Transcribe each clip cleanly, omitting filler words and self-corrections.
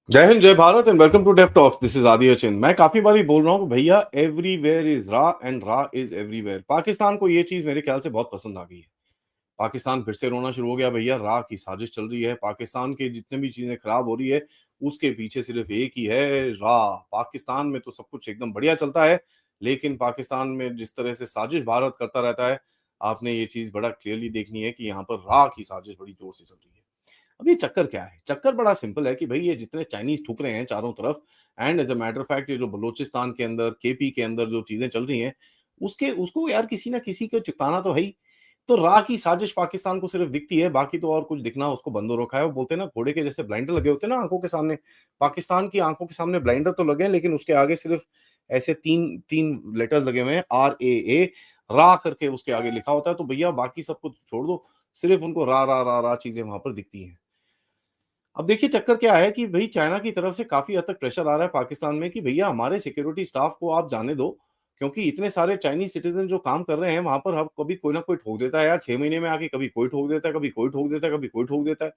जय हिंद, जय Bharat and welcome to Dave talks. This is आदि अचिन। मैं काफी बारी बोल रहा हूँ भैया, एवरीवेयर इज रा एंड रा इज एवरीवेयर। पाकिस्तान को ये चीज मेरे ख्याल से बहुत पसंद आ गई है। पाकिस्तान फिर से रोना शुरू हो गया भैया, रा की साजिश चल रही है। पाकिस्तान के जितने भी चीजें खराब हो रही है उसके पीछे सिर्फ एक ही है, रा। पाकिस्तान में तो सब कुछ एकदम बढ़िया चलता है, लेकिन पाकिस्तान में जिस तरह से साजिश भारत करता रहता है, आपने ये चीज बड़ा क्लियरली देखनी है कि यहाँ पर रा की साजिश बड़ी जोर से चल रही है। अब ये चक्कर क्या है? चक्कर बड़ा सिंपल है कि भई ये जितने चाइनीज़ ठुक रहे हैं चारों तरफ, and as a matter of fact ये जो बलूचिस्तान के अंदर, केपी के अंदर जो चीज़ें चल रही हैं, उसके उसको यार किसी न किसी को चुकाना तो है ही। तो रा की साजिश पाकिस्तान को सिर्फ दिखती है, बाकी तो और कुछ दिखना उसको बंद हो रखा है। वो बोलते हैं ना, घोड़े के जैसे ब्लाइंडर लगे होते हैं ना आँखों के सामने, पाकिस्तान की आँखों के सामने ब्लाइंडर तो लगे हैं, लेकिन उसके आगे सिर्फ ऐसे 3 लेटर्स लगे हुए हैं, RAA, रा करके उसके आगे लिखा होता है। तो भैया बाकी सब कुछ छोड़ दो, सिर्फ उनको रा, रा, रा, रा चीज़ें वहाँ पर दिखती हैं। अब देखिए चक्कर क्या है कि भई चाइना की तरफ से काफ़ी हद तक प्रेशर आ रहा है पाकिस्तान में कि भैया हमारे सिक्योरिटी स्टाफ को आप जाने दो, क्योंकि इतने सारे चाइनीज़ सिटीज़न जो काम कर रहे हैं वहाँ पर, अब कभी कोई ना कोई ठोक देता है यार, 6 महीने में आके कभी कोई ठोक देता है, कभी कोई ठोक देता है, कभी कोई ठोक देता है।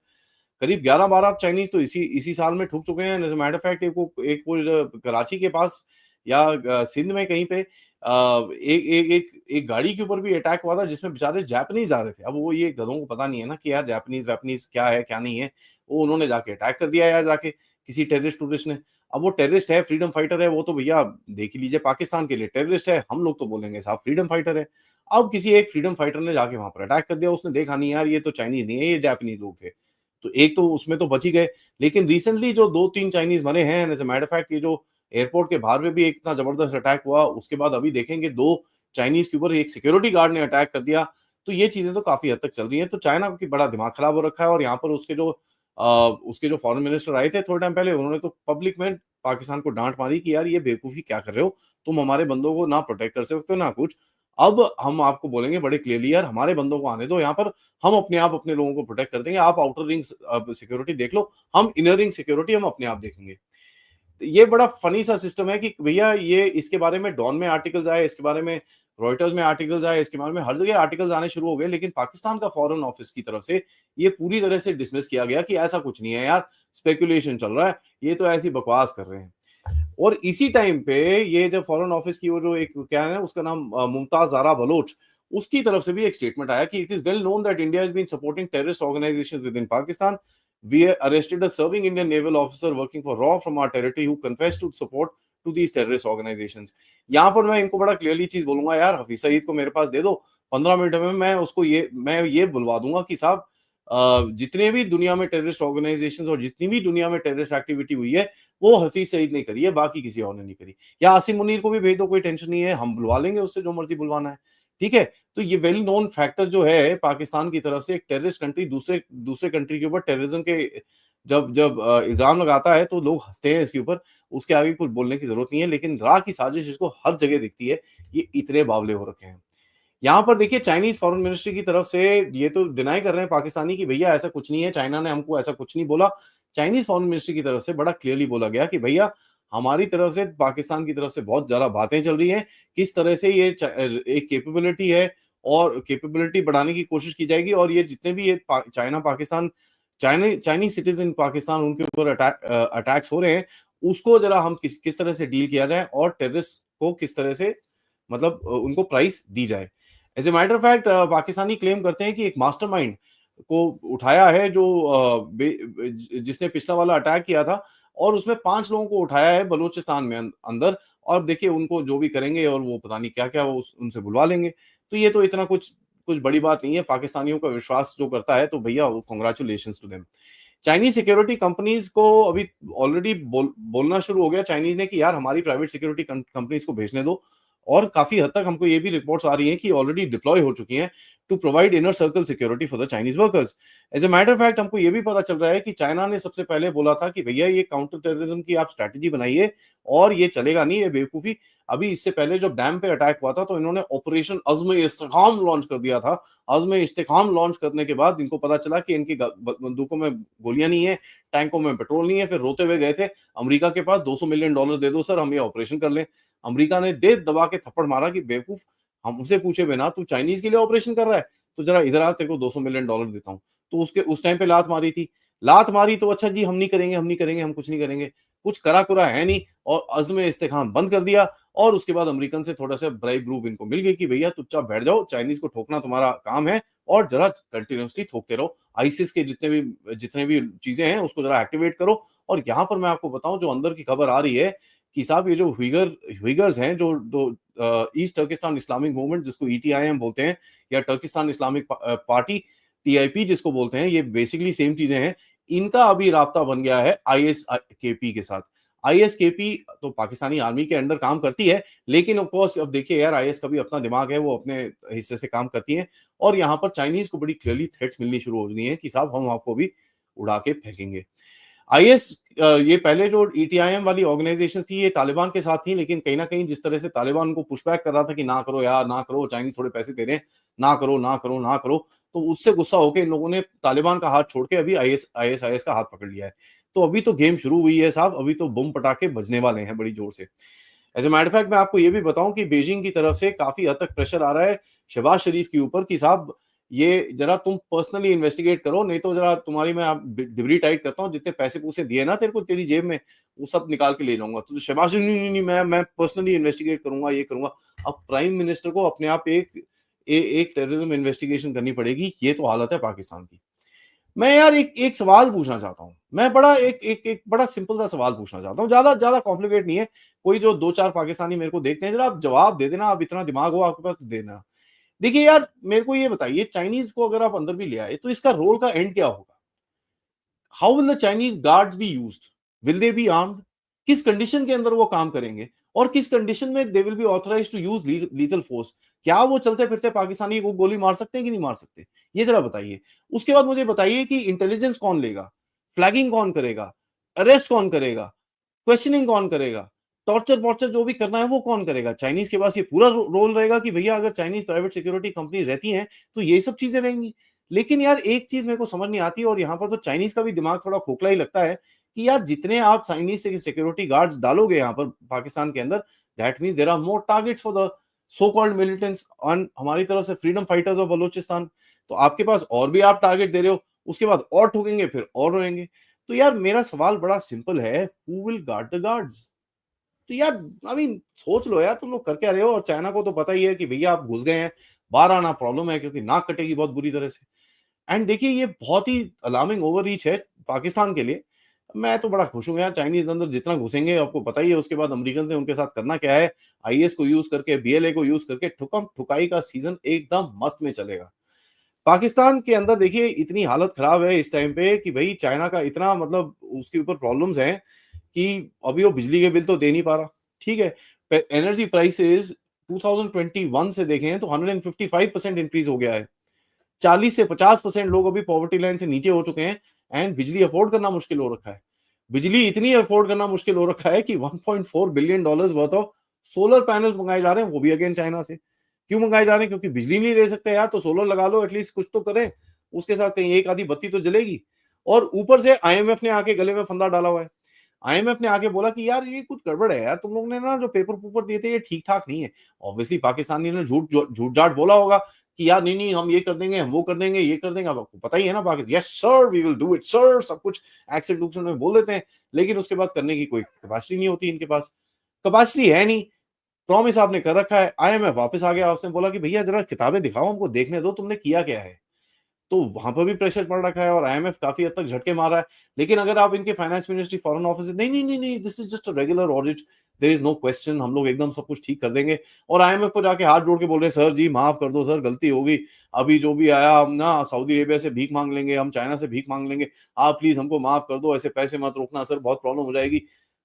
करीब 11-12 चाइनीज़ तो इसी इसी साल में ठुक चुके हैं। As a matter of fact एक वो कराची के पास या सिंध में कहीं पे एक एक एक एक गाड़ी के ऊपर भी अटैक हुआ था जिसमें बेचारे जापानीज़ आ रहे थे। अब वो ये गधों को पता नहीं है ना कि यार जापानीज़-वापानीज़ क्या है, क्या नहीं है। वो उन्होंने जाके अटैक कर दिया यार जाके, किसी टेररिस्ट-वुरिस्ट ने। अब वो टेररिस्ट है, फ्रीडम फाइटर है, वो तो भैया देख ही लीजिए, पाकिस्तान के लिए टेररिस्ट है, हम लोग तो बोलेंगे साहब फ्रीडम फाइटर है। अब किसी एक फ्रीडम फाइटर ने जाके वहाँ पर अटैक कर दिया, उसने देखा नहीं यार ये तो चाइनीज़ नहीं है, ये जापानीज़ लोग थे। तो एक तो उसमें तो बच ही गए, लेकिन रिसेंटली जो 2-3 चाइनीज़ मरे हैं, as a matter of fact ये जो एयरपोर्ट के बाहर में भी एक इतना ज़बरदस्त अटैक हुआ, उसके बाद अभी देखेंगे 2 चाइनीज़ के ऊपर एक सिक्योरिटी गार्ड ने अटैक कर दिया। तो ये चीज़ें तो काफ़ी हद तक चल रही हैं। तो चाइना की बड़ा दिमाग खराब हो रखा है, और यहाँ पर उसके जो फॉरेन मिनिस्टर आए थे थोड़े टाइम पहले, उन्होंने तो पब्लिक में पाकिस्तान को डाँट मारी कि यार ये बेवकूफ़ी क्या कर रहे हो? तुम हमारे बंदों को ना प्रोटेक्ट कर सकते हो ना कुछ। अब हम आपको बोलेंगे बड़े क्लियरली, यार हमारे बंदों को आने दो यहाँ पर, हम अपने आप अपने लोगों को प्रोटेक्ट कर देंगे। आप आउटर रिंग्स सिक्योरिटी देख लो, हम इनर रिंग सिक्योरिटी हम अपने आप देखेंगे। ये बड़ा फनी सा सिस्टम है कि भैया ये इसके बारे में डॉन में आर्टिकल्स आए, इसके बारे में रॉयटर्स में आर्टिकल्स आए, इसके बारे में हर जगह आर्टिकल्स आने शुरू हो गए, लेकिन पाकिस्तान का फॉरेन ऑफिस की तरफ से ये पूरी तरह से डिसमिस किया गया कि ऐसा कुछ नहीं है यार, स्पेकुलेशन चल रहा है, ये तो ऐसी बकवास कर रहे हैं। और इसी टाइम पे ये जब फॉरेन ऑफिस की वो जो एक क्या है उसका नाम मुमताज ज़ारा बलोच, उसकी तरफ से भी एक स्टेटमेंट आया कि it is well known that India has been supporting terrorist organisations within Pakistan. We arrested a serving Indian naval officer working for RAW from our territory who confessed to support to these terrorist organizations। यहाँ पर मैं इनको बड़ा clearly चीज बोलूंगा, यार हफीज सईद को मेरे पास दे दो, 15 मिनट में मैं ये बुलवा दूंगा कि साहब जितने भी दुनिया में टेररिस्ट ऑर्गेनाइजेशंस और जितनी भी दुनिया में टेररिस्ट एक्टिविटी हुई है, वो हफीज सईद ने करी है, बाकी किसी और ने नहीं करी। या आसिम मुनीर को भी भेज दो, कोई टेंशन नहीं है, हम बुलवा लेंगे उससे जो मर्जी बुलवाना है। ठीक है। तो ये वेल नोन फैक्टर जो है पाकिस्तान की तरफ से, एक टेररिस्ट कंट्री दूसरे दूसरे कंट्री के ऊपर टेररिज्म के जब जब इल्जाम लगाता है तो लोग हंसते हैं इसके ऊपर, उसके आगे कुछ बोलने की जरूरत नहीं है। लेकिन रा की साजिश इसको हर जगह दिखती है, ये इतने बावले हो रखे हैं। यहाँ पर देखिए चाइनीज फॉरेन मिनिस्ट्री की तरफ से ये तो डिनाई कर रहे हैं पाकिस्तानी कि भैया ऐसा कुछ नहीं है, चाइना ने हमको ऐसा कुछ नहीं बोला। चाइनीज फॉरेन मिनिस्ट्री की तरफ से बड़ा क्लियरली बोला गया कि भैया हमारी तरफ से पाकिस्तान की तरफ से बहुत ज्यादा बातें चल रही हैं, किस तरह से ये एक कैपेबिलिटी है और कैपेबिलिटी बढ़ाने की कोशिश की जाएगी, और ये जितने भी ये China Pakistan Chinese citizen Pakistan उनके ऊपर अटैक्स हो रहे हैं, उसको जरा हम किस किस तरह से डील किया जाए और टेररिस्ट को किस तरह से मतलब उनको प्राइस दी जाए। As a matter of fact Pakistani claim करते हैं कि एक मास्टरमाइंड को उठाया है जो जिसने पिछला वाला अटैक किया था, और उसमें 5 लोगों को उठाया है बलूचिस्तान में अंदर, और देखिए उनको जो भी करेंगे और वो पता नहीं क्या-क्या वो उनसे बुलवा लेंगे। तो ये तो इतना कुछ कुछ बड़ी बात नहीं है, पाकिस्तानियों का विश्वास जो करता है तो भैया congratulations to them. Chinese security companies को अभी ऑलरेडी बोलना शुरू हो गया चाइनीज़ ने कि यार हमारी प्राइवेट सिक्योरिटी कंपनीज़ को भेजने दो, और काफ़ी हद तक हमको ये भी रिपोर्ट्स आ रही हैं कि ऑलरेडी डिप्लॉय हो चुकी हैं to provide inner circle security for the Chinese workers. As a matter of fact हमको ये भी पता चल रहा है कि चाइना ने सबसे पहले बोला था कि भैया ये काउंटर टेररिज्म की आप स्ट्रैटेजी बनाइए, और ये चलेगा नहीं, ये बेवकूफ़ी। अभी इससे पहले जब डैम पे अटैक हुआ था तो इन्होंने ऑपरेशन अज़्म-ए-इस्तेकाम लॉन्च कर दिया था। अज़्म-ए-इस्तेकाम लॉन्च करने के बाद इनको पता चला कि इनकी बंदूकों में गोलियां नहीं है, टैंकों में पेट्रोल नहीं है, फिर रोते हुए गए थे अमेरिका के पास, $200 मिलियन दे दो सर, हम ये ऑपरेशन कर लें। अमेरिका ने दे दबा के थप्पड़ मारा कि बेवकूफ, हमसे पूछे बिना तू चाइनीज के लिए ऑपरेशन कर रहा है, तो जरा इधर आ, तेरे को $200 मिलियन देता हूँ। तो उसके उस टाइम पे लात मारी थी। लात मारी तो अच्छा जी हम नहीं करेंगे, हम नहीं करेंगे, हम कुछ नहीं करेंगे। कुछ करा-कुरा है नहीं और अज़्म इस्तेकाम बंद कर दिया और उसके बाद अमेरिकन से थोड़ा-सा ब्राइब रूब इनको मिल गई कि भैया चुपचाप बैठ जाओ, चाइनीज़ को ठोकना तुम्हारा काम है और ज़रा कंटीन्यूअसली ठोकते रहो। आईसिस के जितने भी चीज़ें हैं उसको ज़रा एक्टिवेट करो और यहाँ पर मैं आपको बताऊँ जो अंदर की खबर आ रही है कि साहब ये जो उइगर्स हैं जो ईस्ट टर्किस्तान इस्लामिक मूवमेंट जिसको ईटीआईएम बोलते हैं या टर्किस्तान इस्लामिक पार्टी टीआईपी जिसको बोलते हैं, ये बेसिकली सेम चीज़ें हैं। इनका अभी राब्ता बन गया है आईएसकेपी के साथ। आईएसकेपी तो पाकिस्तानी आर्मी के अंडर काम करती है, लेकिन ऑफ कोर्स अब देखिए यार आईएस का भी अपना दिमाग है, वो अपने हिस्से से काम करती है और यहाँ पर चाइनीज़ को बड़ी क्लियरली थ्रेट्स मिलनी शुरू हो गई हैं कि साहब हम आपको भी उड़ा के फेंकेंगे। आईएस ये पहले जो ईटीआईएम वाली ऑर्गेनाइजेशन थी, ये तालिबान के साथ थी, लेकिन कहीं न कहीं जिस तरह से तालिबान उनको पुशबैक कर रहा था कि ना करो यार, ना करो, चाइनीज़ थोड़े पैसे दे रहे हैं, ना करो, ना करो, ना करो, तो उससे गुस्सा होके इन लोगों ने तालिबान का हाथ छोड़ के अभी आईएसआईएस का हाथ पकड़ लिया है। तो अभी तो गेम शुरू हुई है साहब, अभी तो बम पटाखे बजने वाले हैं बड़ी ज़ोर से। As a matter of fact मैं आपको ये भी बताऊँ कि बीजिंग की तरफ से काफ़ी हद तक प्रेशर आ रहा है शहबाज शरीफ के ऊपर कि साहब ये ज़रा तुम पर्सनली इन्वेस्टिगेट करो, नहीं तो ज़रा तुम्हारी मैं अब डिबरी टाइट करता हूँ, जितने पैसे-पूसे दिए ना तेरे को तेरी जेब में, वो सब निकाल के ले जाऊँगा। तो शहबाज नहीं, नहीं, नहीं मैं पर्सनली इन्वेस्टिगेट करूँगा, ये करूँगा। अब प्राइम मिनिस्टर को अपने आप एक टेररिज्म इन्वेस्टिगेशन करनी पड़ेगी, ये तो हालत है पाकिस्तान की। मैं यार एक एक सवाल पूछना चाहता हूँ। मैं बड़ा एक एक एक बड़ा सिंपल सा सवाल पूछना चाहता हूँ। ज़्यादा ज़्यादा कॉम्प्लिकेट नहीं है। कोई जो 2-4 पाकिस्तानी मेरे को देखते हैं, ज़रा आप जवाब दे देना, आप इतना दिमाग हो आपके पास तो देना। देखिए यार, मेरे को ये बताइए चाइनीज़ को अगर आप अंदर भी ले आए, तो इसका रोल का एंड क्या होगा? How will the Chinese guards be used? Will they be armed? किस कंडीशन के अंदर वो काम करेंगे और किस कंडीशन में they will be authorised to use lethal force? क्या वो चलते फिरते पाकिस्तानी को गोली मार सकते हैं कि नहीं मार सकते? ये जरा बताइए। उसके बाद मुझे बताइए कि इंटेलिजेंस कौन लेगा? फ्लैगिंग कौन करेगा? अरेस्ट कौन करेगा? क्वेश्चनिंग कौन करेगा? टॉर्चर-वॉर्चर जो भी करना है वो कौन करेगा? चाइनीज़ के पास ये पूरा रोल रहेगा कि भैया अगर चाइनीज़ प्राइवेट सिक्योरिटी कंपनी रहती हैं, तो ये सब चीज़ें रहेंगी। लेकिन यार एक चीज़ मेरे को समझ नहीं आती और यहाँ पर तो चाइनीज़ का भी दिमाग थोड़ा खोखला ही लगता है कि यार जितने आप चाइनीज़ से सिक्योरिटी गार्ड्स डालोगे यहाँ पर पाकिस्तान के अंदर, that means there are more targets for the so called militants on हमारी तरफ से फ्रीडम फाइटर्स ऑफ बलूचिस्तान। तो आपके पास और भी आप टारगेट दे रहे हो, उसके बाद और ठोकेंगे, फिर और रोएँगे। तो यार मेरा सवाल बड़ा सिंपल है, who will guard the guards? तो यार आई मीन सोच लो यार तुम लोग कर क्या रहे हो? और चाइना को तो पता ही है कि भैया आप घुस गए हैं, बाहर आना प्रॉब्लम है क्योंकि नाक कटेगी बहुत बुरी तरह से। एंड देखिए ये बहुत ही अलार्मिंग ओवररीच है पाकिस्तान के लिए। मैं तो बड़ा खुश हूँ यार चाइनीज़ अंदर जितना घुसेंगे आपको पता ही है उसके बाद अमेरिकन ने उनके साथ करना क्या है। आईएस को यूज़ करके, बीएलए को यूज़ करके ठुकम-ठुकाई का सीज़न एकदम मस्त में चलेगा। पाकिस्तान के अंदर देखिए इतनी हालत खराब है इस टाइम पे कि भई चाइना का इतना मतलब उसके ऊपर प्रॉब्लम्स हैं कि अभी वो बिजली के बिल तो दे नहीं पा रहा, ठीक है? एनर्जी प्राइसेज़ 2021 से देखें तो 155% इंक्रीज़ हो गया है। 40 से 50% लोग अभी पॉवर्टी लाइन से नीचे हो चुके हैं एंड बिजली अफोर्ड करना मुश्किल हो रखा है। बिजली इतनी अफोर्ड करना मुश्किल हो रखा है कि $1.4 billion worth of solar panels मंगाए जा रहे हैं, वो भी अगेन चाइना से। क्यों मंगाए जा रहे हैं? क्योंकि बिजली नहीं दे सकते यार, तो सोलर लगा लो एटलीस्ट कुछ तो करें। उसके साथ कहीं एक आधी बत्ती तो जलेगी। और ऊपर से आईएमएफ ने आके गले में फंदा डाला हुआ है। आईएमएफ ने आके बोला कि यार ये कुछ गड़बड़ है यार, तुम लोग ने ना जो पेपर-वूपर दिए थे ये ठीक-ठाक नहीं है। ऑब्वियसली पाकिस्तानी ने झूठ-झाट बोला होगा कि यार नहीं-नहीं हम ये कर देंगे, हम वो कर देंगे, ये कर देंगे। अब आपको पता ही है ना yes sir we will do it sir सब कुछ एक्सेंट-उक्सेंट में बोल देते हैं, लेकिन उसके बाद करने की कोई कैपेसिटी नहीं होती इनके पास। कैपेसिटी है नहीं, प्रॉमिस आपने कर रखा है, आईएमएफ वापस आ गया, उसने बोला कि भैया ज़रा किताबें दिखाओ हमको देखने दो तुमने किया क्या है। तो वहाँ पर भी प्रेशर पड़ रखा है और आईएमएफ काफ़ी हद तक झटके मार रहा है। लेकिन अगर आप इनके फाइनेंस मिनिस्ट्री, फॉरेन ऑफिस से नहीं, नहीं, नहीं, नहीं this is just a regular audit, there is no question हम लोग एकदम सब कुछ ठीक कर देंगे और आईएमएफ को जाके हाथ जोड़ के बोल रहे हैं, "सर जी माफ़ कर दो सर, गलती हो गई। अभी जो भी आया हम ना सऊदी अरेबिया से भीख माँग लेंगे, हम चाइना से भीख माँग लेंगे। आप प्लीज़ हमको माफ़ कर दो, ऐसे पैसे मत रोकना सर, बहुत प्रॉब्लम हो जाएगी।"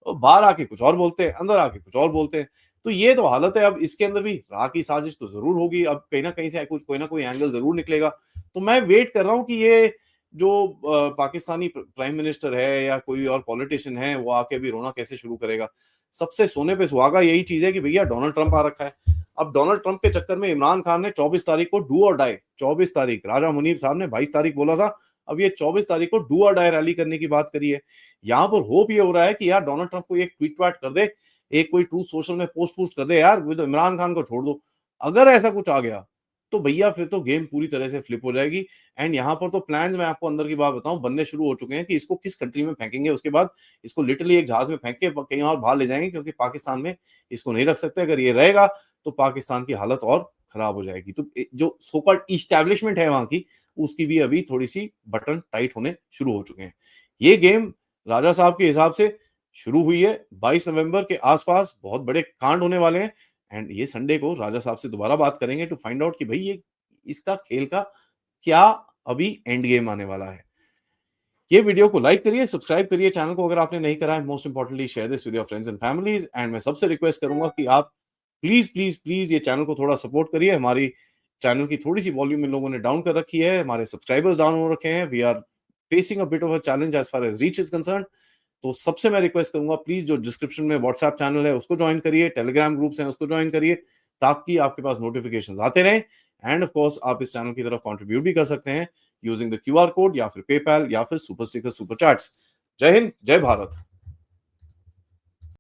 बाहर आके कुछ और बोलते हैं, अंदर आके कुछ और बोलते हैं। तो ये तो हालत है, अब इसके अंदर भी राह की साजिश तो ज़रूर होगी, अब कहीं न कहीं से कुछ कोई ना कोई एंगल ज़रूर निकलेगा। तो मैं वेट कर रहा हूँ कि ये जो पाकिस्तानी प्राइम मिनिस्टर है या कोई और पॉलिटिशियन है, वो आके अभी रोना कैसे शुरू करेगा। सबसे सोने पे सुहागा यही चीज़ है कि भैया डोनाल्ड ट्रंप आ रखा है। अब डोनाल्ड ट्रंप के चक्कर में इमरान खान ने 24 तारीख को डू और डाई 24 तारीख, राजा मुनीब साहब ने 22 तारीख बोला था, अब ये 24 तारीख को डू और डाई रैली करने की बात करी है। यहाँ पर होप ये हो रहा है कि यार डोनाल्ड ट्रंप को एक ट्वीट-वाट कर दे, एक कोई ट्रूथ सोशल में पोस्ट-वोस्ट कर दे यार, वो तो इमरान खान को छोड़ दो। अगर ऐसा कुछ आ गया तो भैया फिर तो गेम पूरी तरह से फ्लिप हो जाएगी। एंड यहाँ पर तो प्लान्स, मैं आपको अंदर की बात बताऊँ, बनने शुरू हो चुके हैं कि इसको किस कंट्री में फेंकेंगे। उसके बाद इसको लिटरली एक जहाज में फेंक के कहीं और बाहर ले जाएँगे, क्योंकि पाकिस्तान में इसको नहीं रख सकते। अगर ये रहेगा तो पाकिस्तान की हालत और खराब हो जाएगी। तो जो सो कॉल्ड एस्टैब्लिशमेंट है वहाँ की, उसकी भी अभी थोड़ी-सी बटन टाइट होने शुरू हो चुके हैं। ये गेम राजा साहब के हिसाब से शुरू हुई है। 22 नवंबर के आस-पास बहुत बड़े कांड होने वाले हैं। एंड ये संडे को राजा साहब से दोबारा बात करेंगे टू फाइंड आउट कि भई ये इसका खेल का क्या अभी एंड गेम आने वाला है। ये वीडियो को लाइक करिए, सब्सक्राइब करिए चैनल को अगर आपने नहीं करा है। Most importantly share this with your friends and families. And मैं सबसे रिक्वेस्ट करूँगा कि आप प्लीज़, प्लीज़, प्लीज़ ये चैनल को थोड़ा सपोर्ट करिए। हमारी चैनल की थोड़ी-सी वॉल्यूम इन लोगों ने डाउन कर रखी है। हमारे सब्सक्राइबर्स डाउन हो रखे हैं। We are facing a bit of a challenge as far as reach is concerned. तो सबसे मैं रिक्वेस्ट करूँगा, प्लीज़ जो डिस्क्रिप्शन में व्हाट्सएप चैनल है उसको जॉइन करिए, टेलीग्राम ग्रुप्स हैं उसको जॉइन करिए, ताकि आपके पास नोटिफ़िकेशंस आते रहें। एंड ऑफ कोर्स आप इस चैनल की तरफ कंट्रीब्यूट भी कर सकते हैं यूजिंग द क्यूआर कोड या फिर पेपैल या फिर सुपर स्टिकर, सुपर चैट्स। जय हिंद, जय भारत।